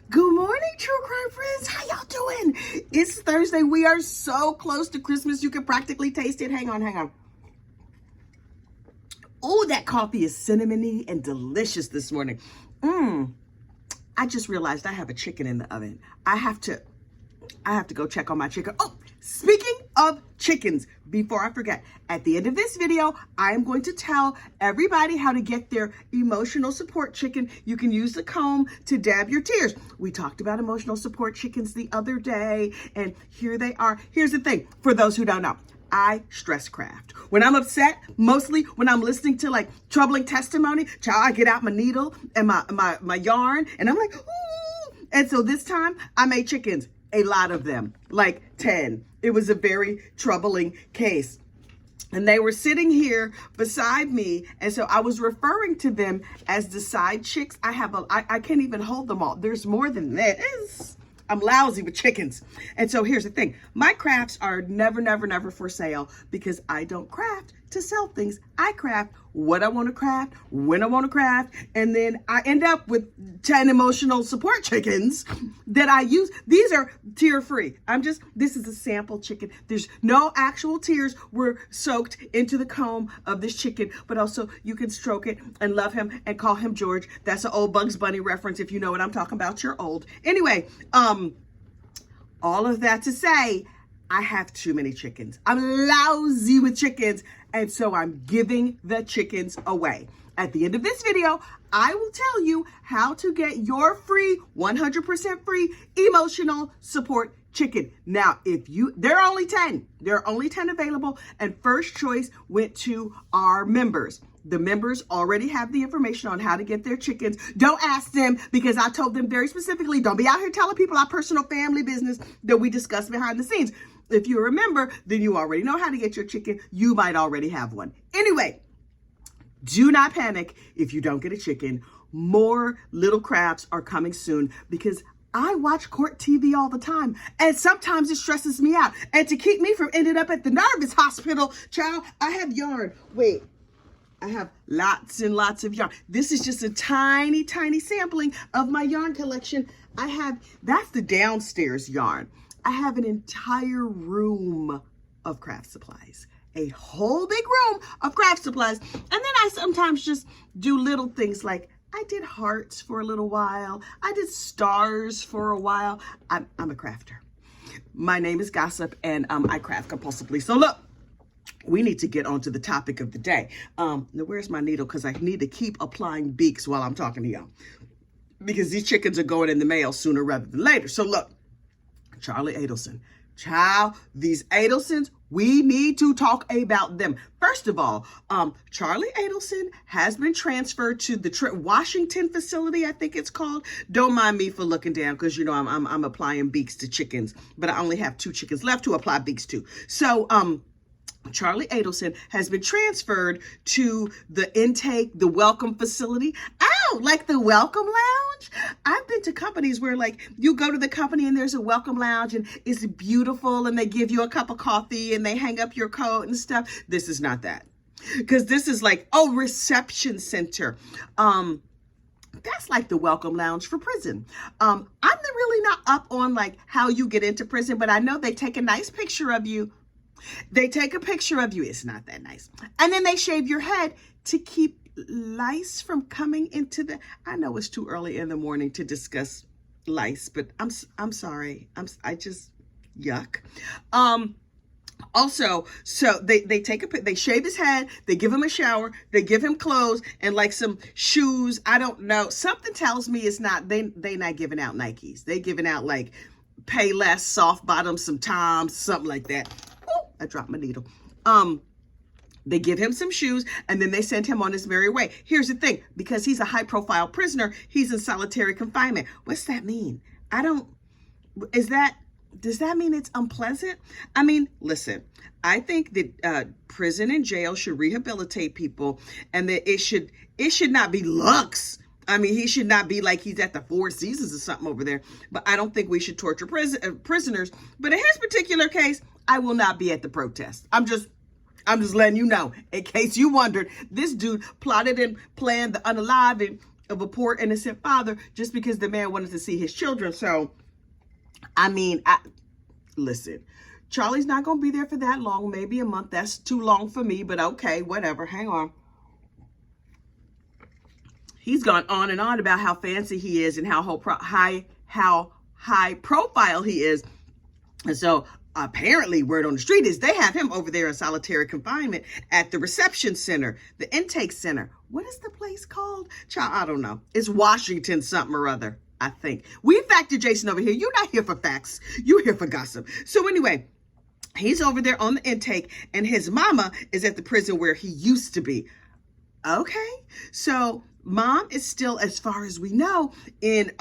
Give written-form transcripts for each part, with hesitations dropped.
Good morning, true crime friends. How y'all doing? It's Thursday. We are so close to Christmas. You can practically taste it. Hang on. Oh, that coffee is cinnamony and delicious this morning. I just realized I have a chicken in the oven. I have to go check on my chicken. Oh, speaking of chickens, before I forget, at the end of this video, I am going to tell everybody how to get their emotional support chicken. You can use the comb to dab your tears. We talked about emotional support chickens the other day, and here they are. Here's the thing, for those who don't know. I stress craft. When I'm upset, mostly when I'm listening to like troubling testimony, I get out my needle and my yarn, and I'm like, ooh. And so this time I made chickens, a lot of them, like 10. It was a very troubling case. And they were sitting here beside me. And so I was referring to them as the side chicks. I can't even hold them all. There's more than this. I'm lousy with chickens. And so here's the thing. My crafts are never for sale because I don't craft to sell things. I craft what I want to craft, when I want to craft, and then I end up with 10 emotional support chickens that I use. These are tear-free. This is a sample chicken. There's no actual tears were soaked into the comb of this chicken, but also you can stroke it and love him and call him George. That's an old Bugs Bunny reference. If you know what I'm talking about, you're old. Anyway, all of that to say, I have too many chickens. I'm lousy with chickens, and so I'm giving the chickens away. At the end of this video, I will tell you how to get your free, 100% free emotional support chicken. Now, there are only 10. There are only 10 available, and first choice went to our members. The members already have the information on how to get their chickens. Don't ask them, because I told them very specifically, don't be out here telling people our personal family business that we discuss behind the scenes. If you remember, then you already know how to get your chicken. You might already have one. Anyway, do not panic if you don't get a chicken. More little crafts are coming soon because I watch court TV all the time, and sometimes it stresses me out. And to keep me from ending up at the nervous hospital, child, I have yarn. Wait. I have lots and lots of yarn. This is just a tiny sampling of my yarn collection. That's the downstairs yarn. I have an entire room of craft supplies, a whole big room of craft supplies. And then I sometimes just do little things like I did hearts for a little while. I did stars for a while. I'm a crafter. My name is Gossip, and I craft compulsively. So look. We need to get on to the topic of the day. Now, where's my needle? Because I need to keep applying beaks while I'm talking to y'all. Because these chickens are going in the mail sooner rather than later. So look, Charlie Adelson. Child, these Adelsons, we need to talk about them. First of all, Charlie Adelson has been transferred to the Washington facility, I think it's called. Don't mind me for looking down because, you know, I'm applying beaks to chickens. But I only have 2 chickens left to apply beaks to. So, Charlie Adelson has been transferred to the welcome facility. Oh, like the welcome lounge? I've been to companies where like you go to the company and there's a welcome lounge and it's beautiful and they give you a cup of coffee and they hang up your coat and stuff. This is not that. Because this is like, reception center. That's like the welcome lounge for prison. I'm really not up on like how you get into prison, but I know they take a nice picture of you. They take a picture of you. It's not that nice. And then they shave your head to keep lice from coming into I know it's too early in the morning to discuss lice, but I'm sorry. I just yuck. Also, so they shave his head, they give him a shower, they give him clothes and like some shoes. I don't know. Something tells me it's not, they not giving out Nikes. They giving out like Payless, soft bottoms, some Toms, something like that. I dropped my needle. They give him some shoes and then they send him on his merry way. Here's the thing, because he's a high profile prisoner, he's in solitary confinement. What's that mean? Does that mean it's unpleasant? I mean, listen, I think that prison and jail should rehabilitate people and that it should not be luxe. I mean, he should not be like he's at the Four Seasons or something over there. But I don't think we should torture prisoners. But in his particular case, I will not be at the protest. I'm just letting you know, in case you wondered, this dude plotted and planned the unaliving of a poor innocent father just because the man wanted to see his children. So, I mean, listen, Charlie's not going to be there for that long, maybe a month. That's too long for me, but okay, whatever. Hang on. He's gone on and on about how fancy he is and how high profile he is. And so apparently word on the street is they have him over there in solitary confinement at the reception center, the intake center. What is the place called? Child, I don't know. It's Washington something or other, I think. We factor Jason over here. You're not here for facts. You're here for gossip. So anyway, he's over there on the intake and his mama is at the prison where he used to be. Okay, so mom is still, as far as we know, in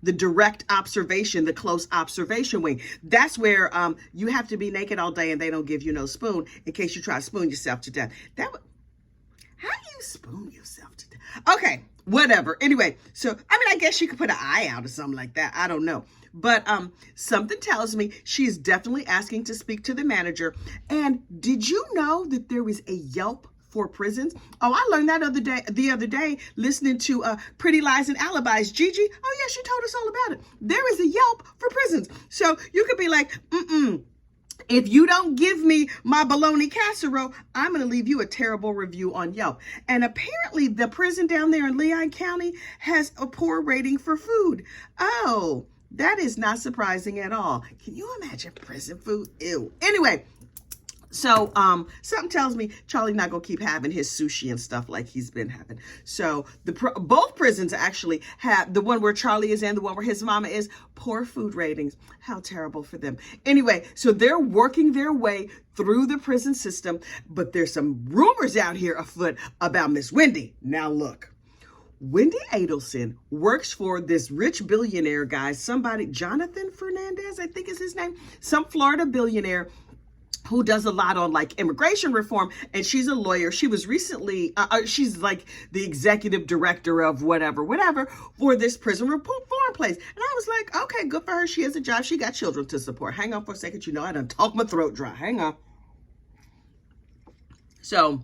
the direct observation, the close observation wing. That's where you have to be naked all day and they don't give you no spoon in case you try to spoon yourself to death. How do you spoon yourself to death? Okay, whatever. Anyway, so, I mean, I guess you could put an eye out or something like that. I don't know. But something tells me she's definitely asking to speak to the manager. And did you know that there was a Yelp for prisons? Oh, I learned that the other day listening to Pretty Lies and Alibis. Gigi, oh yeah, she told us all about it. There is a Yelp for prisons. So you could be like, if you don't give me my bologna casserole, I'm going to leave you a terrible review on Yelp. And apparently the prison down there in Leon County has a poor rating for food. Oh, that is not surprising at all. Can you imagine prison food? Ew. Anyway, so something tells me Charlie's not going to keep having his sushi and stuff like he's been having. So both prisons actually have, the one where Charlie is in, the one where his mama is, poor food ratings. How terrible for them. Anyway, so they're working their way through the prison system, but there's some rumors out here afoot about Miss Wendy. Now look. Wendy Adelson works for this rich billionaire guy, somebody, Jonathan Fernandez, I think is his name, some Florida billionaire who does a lot on like immigration reform, and she's a lawyer. She was recently, she's like the executive director of whatever for this prison reform place. And I was like, okay, good for her. She has a job. She got children to support. Hang on for a second. You know, I done talked my throat dry. Hang on. So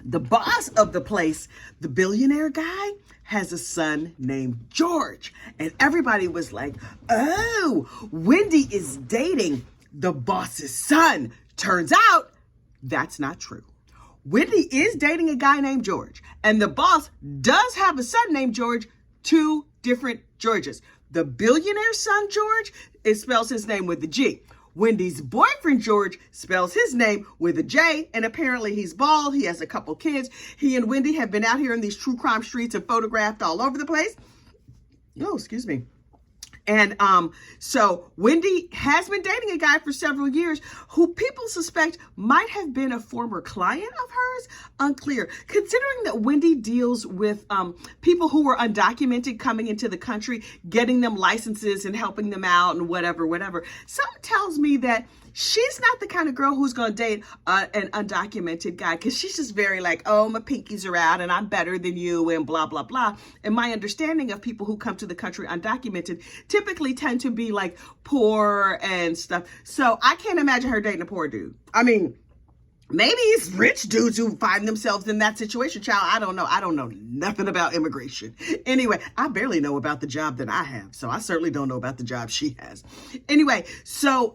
the boss of the place, the billionaire guy, has a son named George. And everybody was like, oh, Wendy is dating the boss's son. Turns out that's not true. Wendy is dating a guy named George, and the boss does have a son named George, two different Georges. The billionaire son George, it spells his name with a G. Wendy's boyfriend George spells his name with a J, and apparently he's bald. He has a couple kids. He and Wendy have been out here in these true crime streets and photographed all over the place. Oh, excuse me. And so Wendy has been dating a guy for several years who people suspect might have been a former client of hers. Unclear. Considering that Wendy deals with people who were undocumented coming into the country, getting them licenses and helping them out and whatever. Something tells me that she's not the kind of girl who's going to date an undocumented guy, because she's just very like, oh, my pinkies are out and I'm better than you and blah, blah, blah. And my understanding of people who come to the country undocumented typically tend to be like poor and stuff. So I can't imagine her dating a poor dude. I mean, maybe it's rich dudes who find themselves in that situation. Child, I don't know. I don't know nothing about immigration. Anyway, I barely know about the job that I have. So I certainly don't know about the job she has. Anyway, so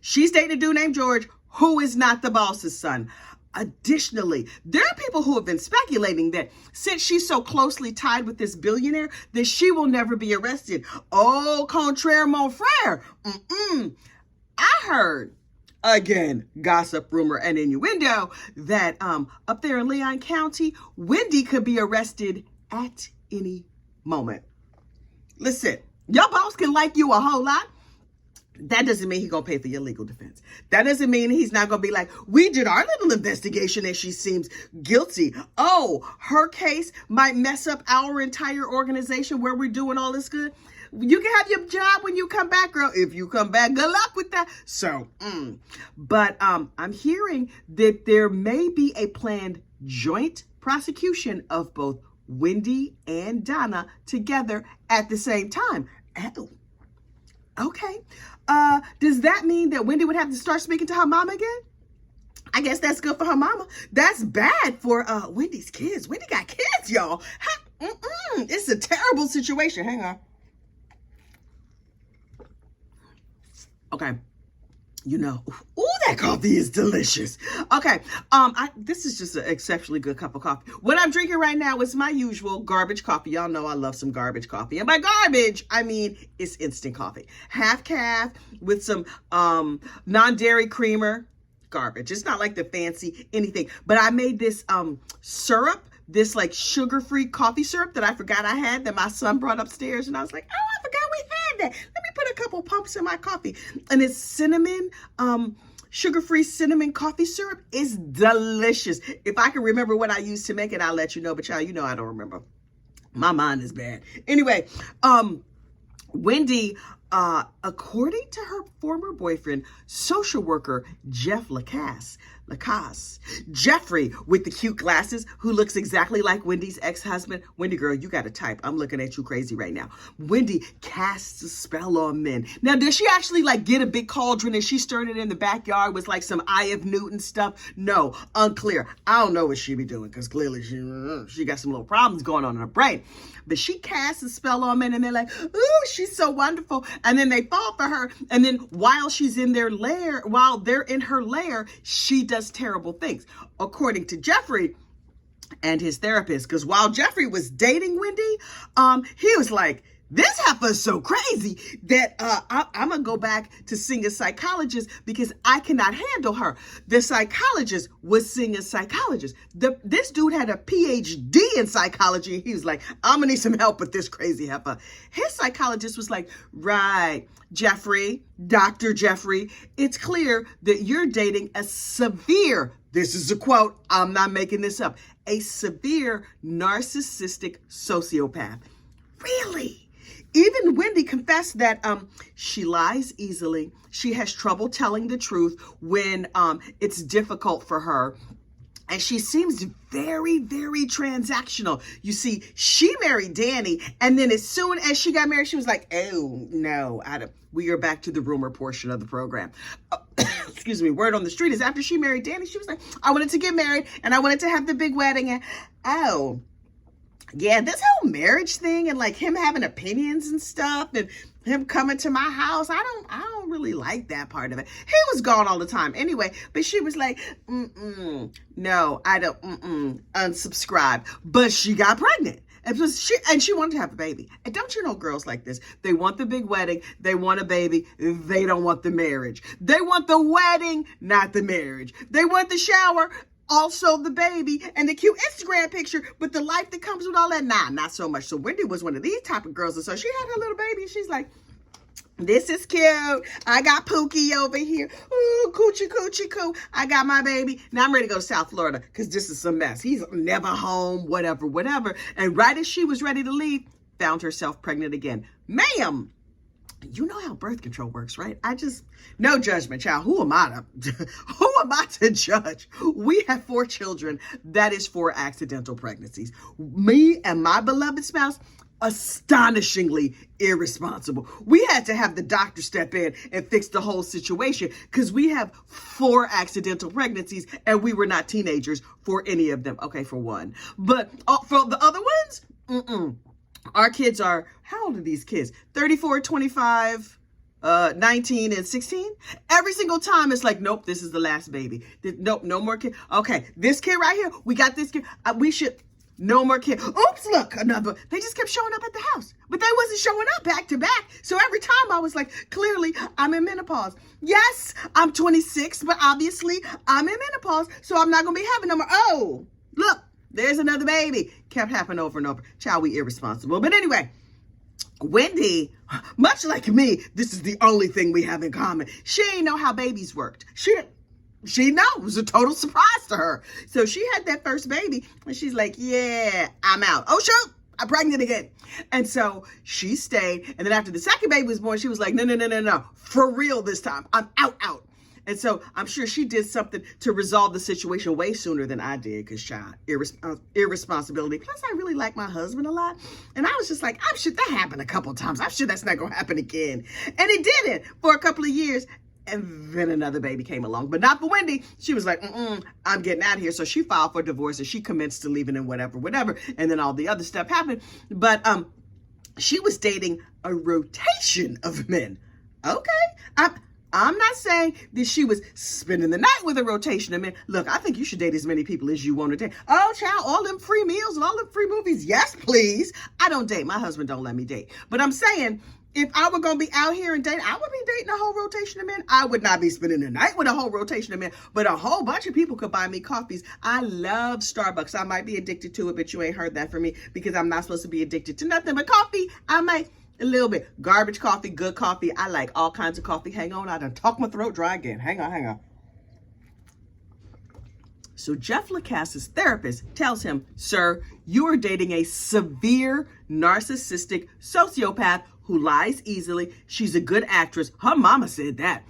she's dating a dude named George who is not the boss's son. Additionally, there are people who have been speculating that since she's so closely tied with this billionaire, that she will never be arrested. Au contraire, mon frère. I heard, again, gossip, rumor, and innuendo, that up there in Leon County, Wendy could be arrested at any moment. Listen, your boss can like you a whole lot. That doesn't mean he's going to pay for your legal defense. That doesn't mean he's not going to be like, we did our little investigation and she seems guilty. Oh, her case might mess up our entire organization where we're doing all this good. You can have your job when you come back, girl. If you come back, good luck with that. So, but I'm hearing that there may be a planned joint prosecution of both Wendy and Donna together at the same time. Oh, okay. Does that mean that Wendy would have to start speaking to her mama again? I guess that's good for her mama. That's bad for Wendy's kids. Wendy got kids, y'all. It's a terrible situation. Hang on. Okay. You know, ooh, that coffee is delicious. Okay, this is just an exceptionally good cup of coffee. What I'm drinking right now is my usual garbage coffee. Y'all know I love some garbage coffee. And by garbage, I mean it's instant coffee. Half calf with some non-dairy creamer. Garbage. It's not like the fancy anything. But I made this syrup, this like sugar-free coffee syrup that I forgot I had that my son brought upstairs. And I was like, oh, I forgot we had that. Let me put a couple pumps in my coffee. And it's cinnamon, sugar-free cinnamon coffee syrup. Is delicious. If I can remember what I used to make it, I'll let you know. But y'all, you know I don't remember. My mind is bad. Anyway, Wendy, according to her former boyfriend, social worker Jeff Lacasse, Jeffrey with the cute glasses, who looks exactly like Wendy's ex-husband. Wendy, girl, you got to type. I'm looking at you crazy right now. Wendy casts a spell on men. Now, did she actually like get a big cauldron and she stirred it in the backyard with like some Eye of Newton stuff? No, unclear. I don't know what she be doing because clearly she got some little problems going on in her brain. But she casts a spell on men and they're like, ooh, she's so wonderful. And then they fall for her. And then while she's in their lair, while they're in her lair, she does terrible things. According to Jeffrey and his therapist, because while Jeffrey was dating Wendy, he was like, this heifer's so crazy that I'm going to go back to seeing a psychologist because I cannot handle her. The psychologist was seeing a psychologist. This dude had a PhD in psychology. He was like, I'm going to need some help with this crazy heifer. His psychologist was like, right, Jeffrey, Dr. Jeffrey, it's clear that you're dating a severe, this is a quote, I'm not making this up, a severe narcissistic sociopath. Really? Even Wendy confessed that she lies easily. She has trouble telling the truth when it's difficult for her. And she seems very, very transactional. You see, she married Danny, and then as soon as she got married, she was like, oh, no, we are back to the rumor portion of the program. Excuse me, word on the street is after she married Danny, she was like, I wanted to get married, and I wanted to have the big wedding, and yeah, this whole marriage thing and like him having opinions and stuff and him coming to my house, I don't really like that part of it. He was gone all the time anyway, but she was like, no, I don't, unsubscribe. But she got pregnant. And she wanted to have a baby. And don't you know girls like this? They want the big wedding. They want a baby. They don't want the marriage. They want the wedding, not the marriage. They want the shower, also the baby, and the cute Instagram picture, but the life that comes with all that, nah, not so much. So Wendy was one of these type of girls. And so she had her little baby, and she's like, this is cute. I got Pookie over here. Ooh, coochie, coochie, coo. I got my baby. Now I'm ready to go to South Florida because this is some mess. He's never home, whatever. And right as she was ready to leave, found herself pregnant again. Ma'am, you know how birth control works, right? No judgment, child. Who am I to judge? We have 4 children. That is 4 accidental pregnancies. Me and my beloved spouse, astonishingly irresponsible. We had to have the doctor step in and fix the whole situation because we have 4 accidental pregnancies and we were not teenagers for any of them. Okay, for one. But for the other ones, our kids are, how old are these kids? 34, 25, 19, and 16. Every single time it's like, nope, this is the last baby. Nope, no more kid. Okay, this kid right here, we got this kid. No more kid. Oops, look, another. They just kept showing up at the house, but they wasn't showing up back to back. So every time I was like, clearly I'm in menopause. Yes, I'm 26, but obviously I'm in menopause, so I'm not going to be having no more. Oh, look. There's another baby. Kept happening over and over. Child, we irresponsible. But anyway, Wendy, much like me, this is the only thing we have in common. She ain't know how babies worked. She know. It was a total surprise to her. So she had that first baby, and she's like, yeah, I'm out. Oh, shoot, I'm pregnant again. And so she stayed. And then after the second baby was born, she was like, no. For real this time. I'm out. And so I'm sure she did something to resolve the situation way sooner than I did because, child, irresponsibility. Plus, I really like my husband a lot. And I was just like, I'm sure that happened a couple of times. I'm sure that's not going to happen again. And it didn't for a couple of years. And then another baby came along, but not for Wendy. She was like, I'm getting out of here. So she filed for divorce and she commenced to leaving and whatever. And then all the other stuff happened. But she was dating a rotation of men. Okay. I'm not saying that she was spending the night with a rotation of men. Look, I think you should date as many people as you want to date. Oh, child, all them free meals and all them free movies. Yes, please. I don't date. My husband don't let me date. But I'm saying, if I were going to be out here and dating, I would be dating a whole rotation of men. I would not be spending the night with a whole rotation of men, but a whole bunch of people could buy me coffees. I love Starbucks. I might be addicted to it, but you ain't heard that from me because I'm not supposed to be addicted to nothing but coffee. I might a little bit. Garbage coffee, good coffee. I like all kinds of coffee. Hang on, I done talked my throat dry again. Hang on. So Jeff Lacaste's therapist tells him, sir, you are dating a severe narcissistic sociopath who lies easily. She's a good actress. Her mama said that.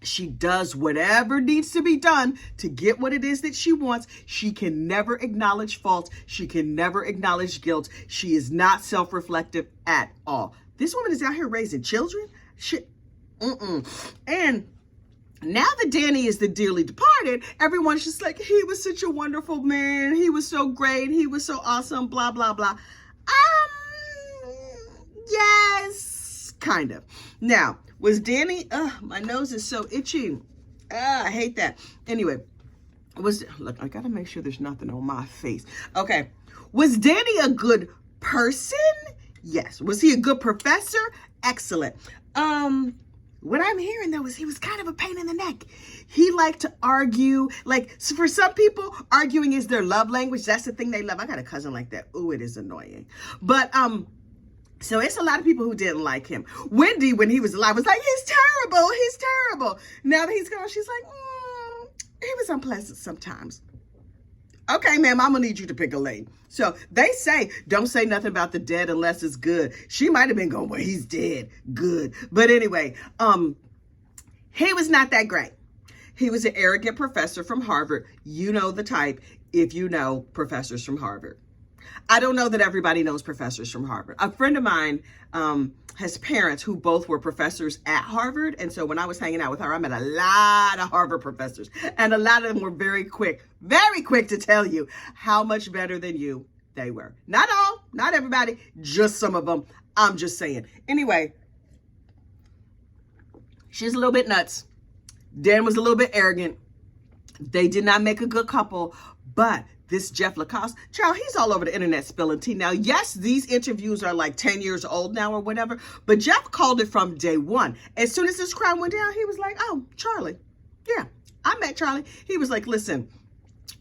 She does whatever needs to be done to get what it is that she wants. She can never acknowledge fault. She can never acknowledge guilt. She is not self-reflective at all. This woman is out here raising children. And now that Danny is the dearly departed, everyone's just like, he was such a wonderful man. He was so great. He was so awesome, blah, blah, blah. Yes, kind of. Now, was Danny, my nose is so itchy. I hate that. Anyway, look, I gotta make sure there's nothing on my face. Okay, was Danny a good person? Yes. Was he a good professor? Excellent. What I'm hearing though is he was kind of a pain in the neck. He liked to argue. Like, so for some people, arguing is their love language. That's the thing they love. I got a cousin like that. Ooh, it is annoying. But, so it's a lot of people who didn't like him. Wendy, when he was alive, was like, he's terrible. Now that he's gone, she's like, he was unpleasant sometimes. Okay, ma'am, I'm gonna need you to pick a lane. So they say, don't say nothing about the dead unless it's good. She might have been going, well, he's dead. Good. But anyway, he was not that great. He was an arrogant professor from Harvard. You know the type if you know professors from Harvard. I don't know that everybody knows professors from Harvard. A friend of mine has parents who both were professors at Harvard. And so when I was hanging out with her, I met a lot of Harvard professors. And a lot of them were very quick to tell you how much better than you they were. Not all, not everybody, just some of them. I'm just saying. Anyway, she's a little bit nuts. Dan was a little bit arrogant. They did not make a good couple, but this Jeff Lacaste, child, he's all over the internet spilling tea. Now, yes, these interviews are like 10 years old now or whatever, but Jeff called it from day one. As soon as this crime went down, he was like, oh, Charlie. Yeah, I met Charlie. He was like, listen,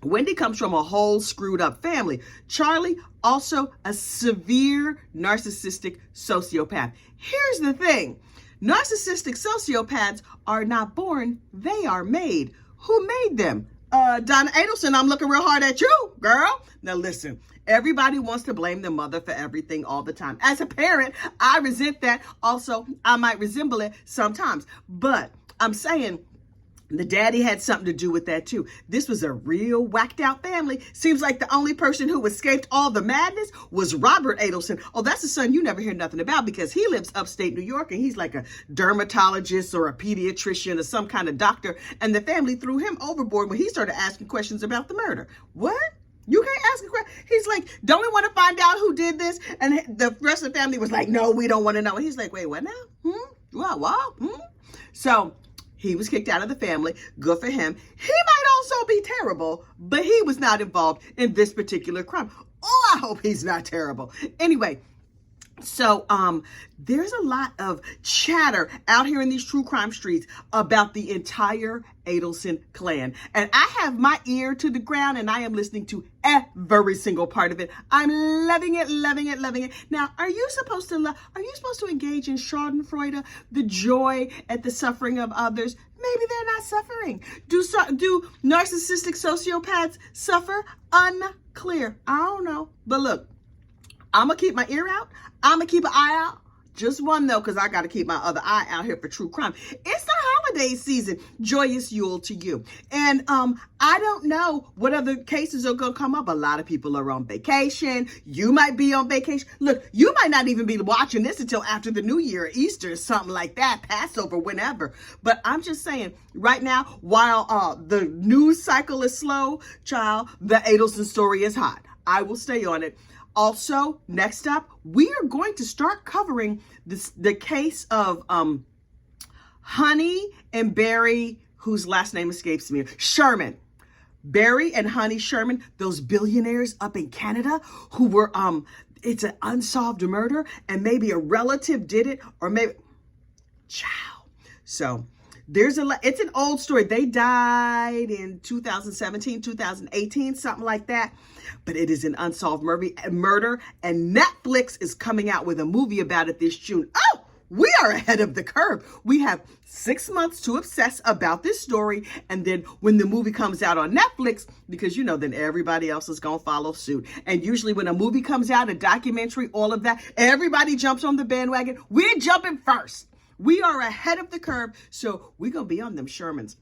Wendy comes from a whole screwed up family. Charlie, also a severe narcissistic sociopath. Here's the thing. Narcissistic sociopaths are not born, they are made. Who made them? Donna Adelson, I'm looking real hard at you, girl. Now listen, everybody wants to blame their mother for everything all the time. As a parent, I resent that. Also, I might resemble it sometimes. But I'm saying the daddy had something to do with that too. This was a real whacked out family. Seems like the only person who escaped all the madness was Robert Adelson. Oh, that's a son you never hear nothing about because he lives upstate New York and he's like a dermatologist or a pediatrician or some kind of doctor. And the family threw him overboard when he started asking questions about the murder. What? You can't ask a question. He's like, don't we want to find out who did this? And the rest of the family was like, no, we don't want to know. And he's like, wait, what now? What? So he was kicked out of the family. Good for him. He might also be terrible, but he was not involved in this particular crime. Oh, I hope he's not terrible. Anyway, so there's a lot of chatter out here in these true crime streets about the entire Adelson clan. And I have my ear to the ground and I am listening to every single part of it. I'm loving it. Now, are you supposed to engage in Schadenfreude, the joy at the suffering of others? Maybe they're not suffering. Do narcissistic sociopaths suffer? Unclear. I don't know. But look, I'm going to keep my ear out. I'm going to keep an eye out. Just one, though, because I got to keep my other eye out here for true crime. It's the holiday season. Joyous Yule to you. And I don't know what other cases are going to come up. A lot of people are on vacation. You might be on vacation. Look, you might not even be watching this until after the New Year, Easter, something like that, Passover, whenever. But I'm just saying, right now, while the news cycle is slow, child, the Adelson story is hot. I will stay on it. Also, next up, we are going to start covering the case of Honey and Barry, whose last name escapes me, Sherman. Barry and Honey Sherman, those billionaires up in Canada who were, it's an unsolved murder and maybe a relative did it or maybe, ciao. So it's an old story. They died in 2017, 2018, something like that. But it is an unsolved murder, and Netflix is coming out with a movie about it this June. Oh, we are ahead of the curve. We have 6 months to obsess about this story, and then when the movie comes out on Netflix, because then everybody else is going to follow suit. And usually when a movie comes out, a documentary, all of that, everybody jumps on the bandwagon. We're jumping first. We are ahead of the curve, so we're going to be on them Shermans.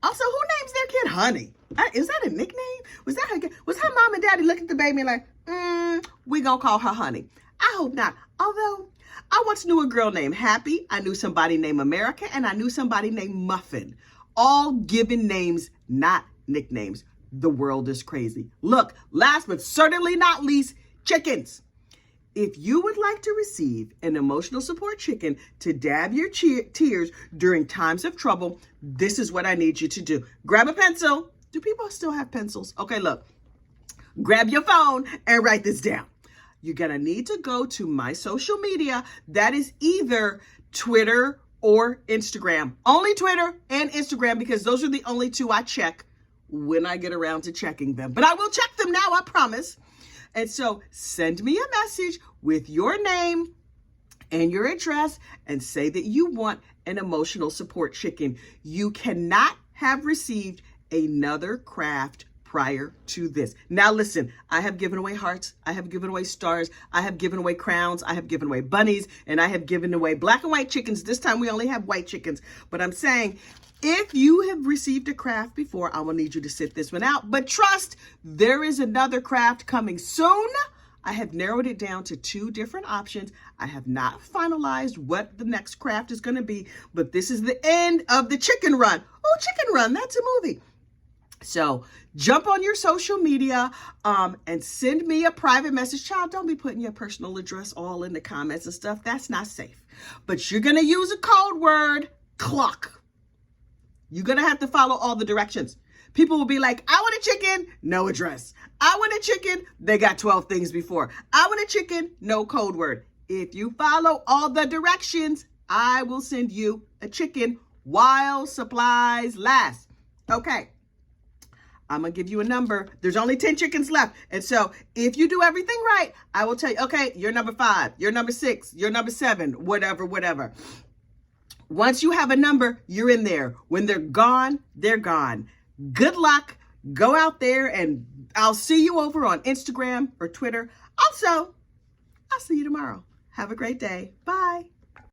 Also, who names their kid Honey? Is that a nickname? Was her mom and daddy look at the baby like, we gonna call her Honey? I hope not. Although, I once knew a girl named Happy, I knew somebody named America, and I knew somebody named Muffin. All given names, not nicknames. The world is crazy. Look, last but certainly not least, chickens. If you would like to receive an emotional support chicken to dab your tears during times of trouble, this is what I need you to do. Grab a pencil. Do people still have pencils? Okay, look. Grab your phone and write this down. You're going to need to go to my social media. That is either Twitter or Instagram. Only Twitter and Instagram because those are the only two I check when I get around to checking them. But I will check them now, I promise. And so send me a message with your name and your address and say that you want an emotional support chicken. You cannot have received another craft prior to this. Now listen, I have given away hearts, I have given away stars, I have given away crowns, I have given away bunnies, and I have given away black and white chickens. This time we only have white chickens. But I'm saying, if you have received a craft before, I will need you to sit this one out. But trust, there is another craft coming soon. I have narrowed it down to 2 different options. I have not finalized what the next craft is going to be, but this is the end of the Chicken Run. Oh, Chicken Run, that's a movie. So jump on your social media and send me a private message. Child, don't be putting your personal address all in the comments and stuff. That's not safe. But you're going to use a code word, clock. You're going to have to follow all the directions. People will be like, I want a chicken, no address. I want a chicken, they got 12 things before. I want a chicken, no code word. If you follow all the directions, I will send you a chicken while supplies last. Okay, I'm going to give you a number. There's only 10 chickens left. And so if you do everything right, I will tell you, okay, you're number 5, you're number 6, you're number 7, whatever. Once you have a number, you're in there. When they're gone, they're gone. Good luck. Go out there and I'll see you over on Instagram or Twitter. Also, I'll see you tomorrow. Have a great day. Bye.